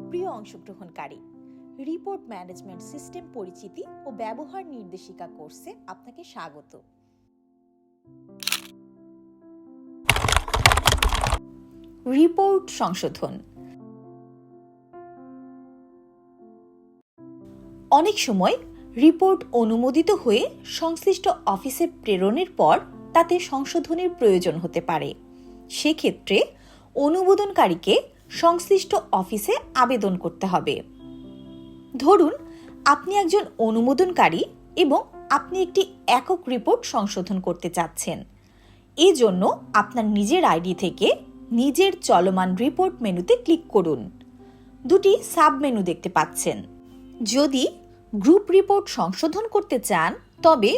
প্রিয় অংশগ্রহণকারী, report management system পরিচিতি ও ব্যবহার নির্দেশিকা কোর্সে আপনাকে স্বাগত। রিপোর্ট সংশোধন। অনেক সময় রিপোর্ট অনুমোদিত হয়ে সংশ্লিষ্ট অফিসে প্রেরণের পর তাতে সংশোধনের প্রয়োজন হতে পারে। সেক্ষেত্রে অনুমোদনকারীকে সংশ্লিষ্ট অফিসে আবেদন করতে হবে। ধরুন আপনি একজন অনুমোদনকারী এবং আপনি একটি একক রিপোর্ট সংশোধন করতে চাচ্ছেন। এই জন্য আপনার নিজের আইডি থেকে নিজের চলমান রিপোর্ট মেনুতে ক্লিক করুন। দুটি সাব মেনু দেখতে পাচ্ছেন। যদি গ্রুপ রিপোর্ট সংশোধন করতে চান তবে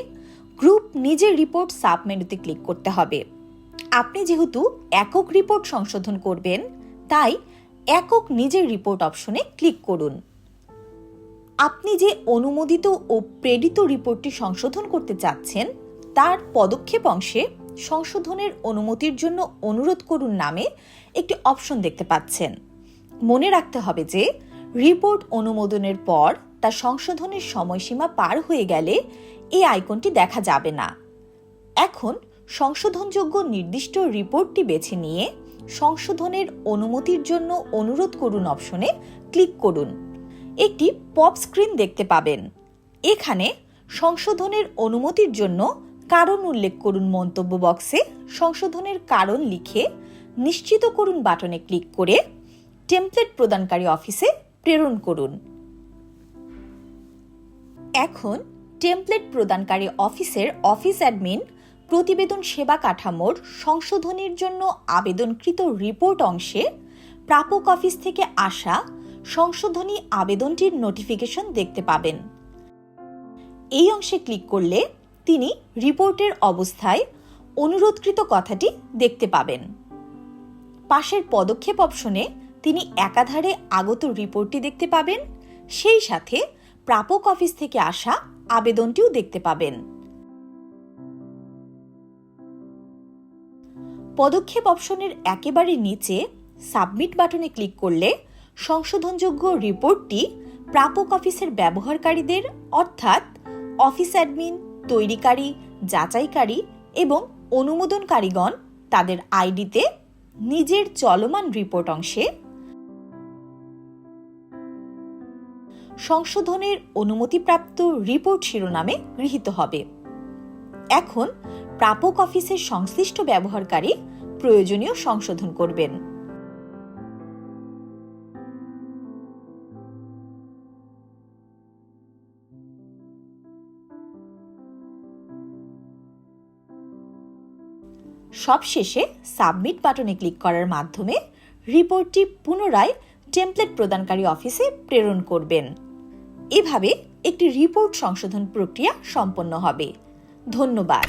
গ্রুপ নিজের রিপোর্ট সাব মেনুতে ক্লিক করতে হবে। আপনি যেহেতু একক রিপোর্ট সংশোধন করবেন তাই একক নিজের রিপোর্ট অপশনে ক্লিক করুন। আপনি যে অনুমোদিত ও প্রেরিত রিপোর্টটি সংশোধন করতে চাচ্ছেন তার পদক্ষেপ অংশে সংশোধনের অনুমতির জন্য অনুরোধ করুন নামে একটি অপশন দেখতে পাচ্ছেন। মনে রাখতে হবে যে রিপোর্ট অনুমোদনের পর তা সংশোধনের সময়সীমা পার হয়ে গেলে এই আইকনটি দেখা যাবে না। এখন সংশোধনযোগ্য নির্দিষ্ট রিপোর্টটি বেছে নিয়ে সংশোধনের অনুমতির জন্য অনুরোধ করুন অপশনে ক্লিক করুন। একটি পপ স্ক্রিন দেখতে পাবেন। এখানে সংশোধনের অনুমতির জন্য কারণ উল্লেখ করুন মন্তব্য বক্সে সংশোধনের কারণ লিখে নিশ্চিত করুন বাটনে ক্লিক করে টেমপ্লেট প্রদানকারী অফিসে প্রেরণ করুন। এখন টেমপ্লেট প্রদানকারী অফিসের অফিস অ্যাডমিন প্রতিবেদন সেবা কাঠামোর সংশোধনের জন্য আবেদনকৃত রিপোর্ট অংশে প্রাপক অফিস থেকে আসা সংশোধনী আবেদনটির নোটিফিকেশন দেখতে পাবেন। এই অংশে ক্লিক করলে তিনি রিপোর্টের অবস্থায় অনুরোধকৃত কথাটি দেখতে পাবেন। পাশের পদক্ষেপ অপশনে তিনি একাধারে আগত রিপোর্টটি দেখতে পাবেন, সেই সাথে প্রাপক অফিস থেকে আসা আবেদনটিও দেখতে পাবেন। পদক্ষেপ অপশনের একেবারে নিচে সাবমিট বাটনে ক্লিক করলে সংশোধনযোগ্য রিপোর্টটি প্রাপক অফিসের ব্যবহারকারীদের অর্থাৎ অফিস অ্যাডমিন, তৈরিকারী, যাচাইকারী এবং অনুমোদনকারীগণ তাদের আইডিতে নিজের চলমান রিপোর্ট অংশে সংশোধনের অনুমতিপ্রাপ্ত রিপোর্ট শিরোনামে গৃহীত হবে। এখন প্রাপক অফিসের সংশ্লিষ্ট ব্যবহারকারী প্রয়োজনীয় সংশোধন করবেন। সবশেষে সাবমিট বাটনে ক্লিক করার মাধ্যমে রিপোর্টটি পুনরায় টেমপ্লেট প্রদানকারী অফিসে প্রেরণ করবেন। এভাবে একটি রিপোর্ট সংশোধন প্রক্রিয়া সম্পন্ন হবে। ধন্যবাদ।